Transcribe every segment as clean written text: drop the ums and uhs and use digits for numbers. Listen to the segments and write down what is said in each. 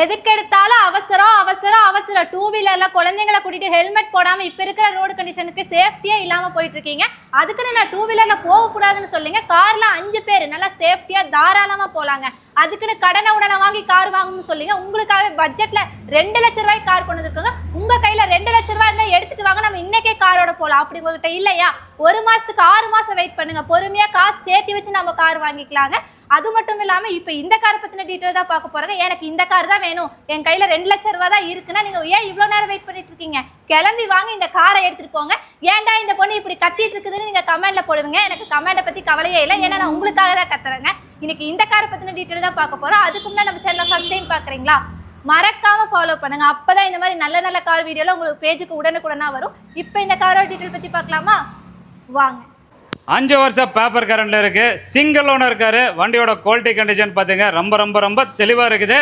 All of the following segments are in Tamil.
எதுக்கெடுத்தாலும் அவசரம் அவசரம் அவசரம். டூ வீலர்ல குழந்தைங்களை கூட்டிட்டு ஹெல்மெட் போடாம இப்ப இருக்கிற ரோடு கண்டிஷனுக்கு சேஃப்டியே இல்லாம போயிட்டு இருக்கீங்க. அதுக்குன்னு நான் டூ வீலர்ல போக கூடாதுன்னு சொல்லுங்க. கார்ல 5 பேர் நல்லா சேஃப்டியா தாராளமா போலாங்க. அதுக்குன்னு கடனை உடனே வாங்கி கார் வாங்கணும்னு சொல்லிங்க. உங்களுக்காக பட்ஜெட்ல 2 லட்சம் ரூபாய்க்கு கார் கொண்டு வந்துருக்கோங்க. உங்க கையில 2 லட்சம் ரூபாய் இருந்தா எடுத்துட்டு வாங்க, நம்ம இன்னைக்கே காரோட போலாம். அப்படி உங்ககிட்ட இல்லையா, 1 மாசத்துக்கு 6 மாசம் வெயிட் பண்ணுங்க. பொறுமையா காசு சேர்த்து வச்சு நம்ம கார் வாங்கிக்கலாங்க. அது மட்டும் இல்லாம இப்ப இந்த காரை பத்தின டீட்டெயில் தான் பார்க்க போறாங்க. எனக்கு இந்த கார் தான் வேணும், என் கையில 2 லட்சம் ரூபாய் தான் இருக்குன்னா நீங்க ஏன் இவ்வளவு நேரம் வெயிட் பண்ணிட்டு இருக்கீங்க? கிளம்பி வாங்க, இந்த காரை எடுத்துட்டு போங்க. ஏன்டா இந்த பொண்ணு இப்படி கத்திட்டு இருக்குதுன்னு நீங்க கமெண்ட்ல போடுவீங்க. எனக்கு கமெண்ட பத்தி கவலையே இல்லை, ஏன்னா நான் உங்களுக்காக தான் கத்துறேங்க. இன்னைக்கு இந்த காரை பத்தின டீட்டெயில் தான் பார்க்க போறோம். அதுக்கு முன்னாடி நம்ம சேனலை ஃபர்ஸ்ட் டைம் பாக்குறீங்களா, மறக்காம ஃபாலோ பண்ணுங்க. அப்பதான் இந்த மாதிரி நல்ல நல்ல கார் வீடியோல உங்களுக்கு பேஜுக்கு உடனுக்குடனா வரும். இப்போ இந்த காரோட டீட்டெயில் பத்தி பார்க்கலாமா, வாங்க. 5 வருஷம் பேப்பர் கரண்டில் இருக்குது, சிங்கிள் ஓனர் இருக்கார். வண்டியோட குவாலிட்டி கண்டிஷன் பார்த்துங்க ரொம்ப ரொம்ப ரொம்ப தெளிவாக இருக்குது.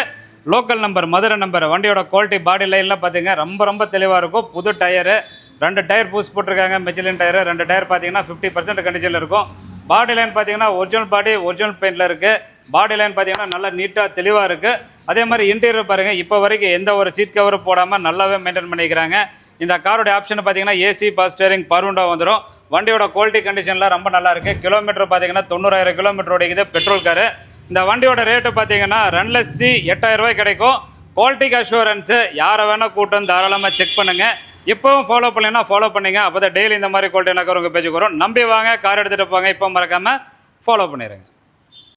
Local number, Madurai number. வண்டியோட குவாலிட்டி பாடி லைன்லாம் பார்த்துங்க ரொம்ப ரொம்ப தெளிவாக இருக்கும். புது டயரு, 2 டயர் பூஸ் போட்டிருக்காங்க, மெச்சிலின் டயரு. 2 டயர் பார்த்தீங்கன்னா 50% கண்டிஷனில் இருக்கும். பாடி லைன் பார்த்தீங்கன்னா ஒரிஜினல் பாடி, ஒரிஜினல் பெயிண்டில் இருக்குது. பாடி லைன் பார்த்தீங்கன்னா நல்லா நீட்டாக தெளிவாக இருக்குது. அதே மாதிரி இன்டீரியர் பாருங்கள், இப்போ வரைக்கும் எந்த ஒரு சீட் கவரும் போடாமல் நல்லாவே மெயின்டைன் பண்ணிக்கிறாங்க. இந்த காரோட ஆப்ஷன் பார்த்தீங்கன்னா AC, power steering, power window வந்துடும். வண்டியோட குவாலிட்டி கண்டிஷன்லாம் ரொம்ப நல்லா இருக்குது. கிலோமீட்டர் பார்த்தீங்கன்னா 90,000 கிலோமீட்டர் ஓடிக்குது, பெட்ரோல் காரு. இந்த வண்டியோட ரேட்டு பார்த்தீங்கன்னா 2,80,000 ரூபாய் கிடைக்கும். குவாலிட்டிக்கு அஷூரன்ஸு, யாரை வேணால் கூட்டம் தாராளமாக செக் பண்ணுங்கள். இப்போவும் ஃபாலோ பண்ணலைன்னா ஃபாலோ பண்ணுங்க. அப்போ தான் டெய்லி இந்த மாதிரி குவாலிட்டி எனக்கு உங்கள் பேஜுக்கு வரும். நம்பி வாங்க, கார் எடுத்துகிட்டு போங்க. இப்போ மறக்காமல் ஃபாலோ பண்ணிடுங்க.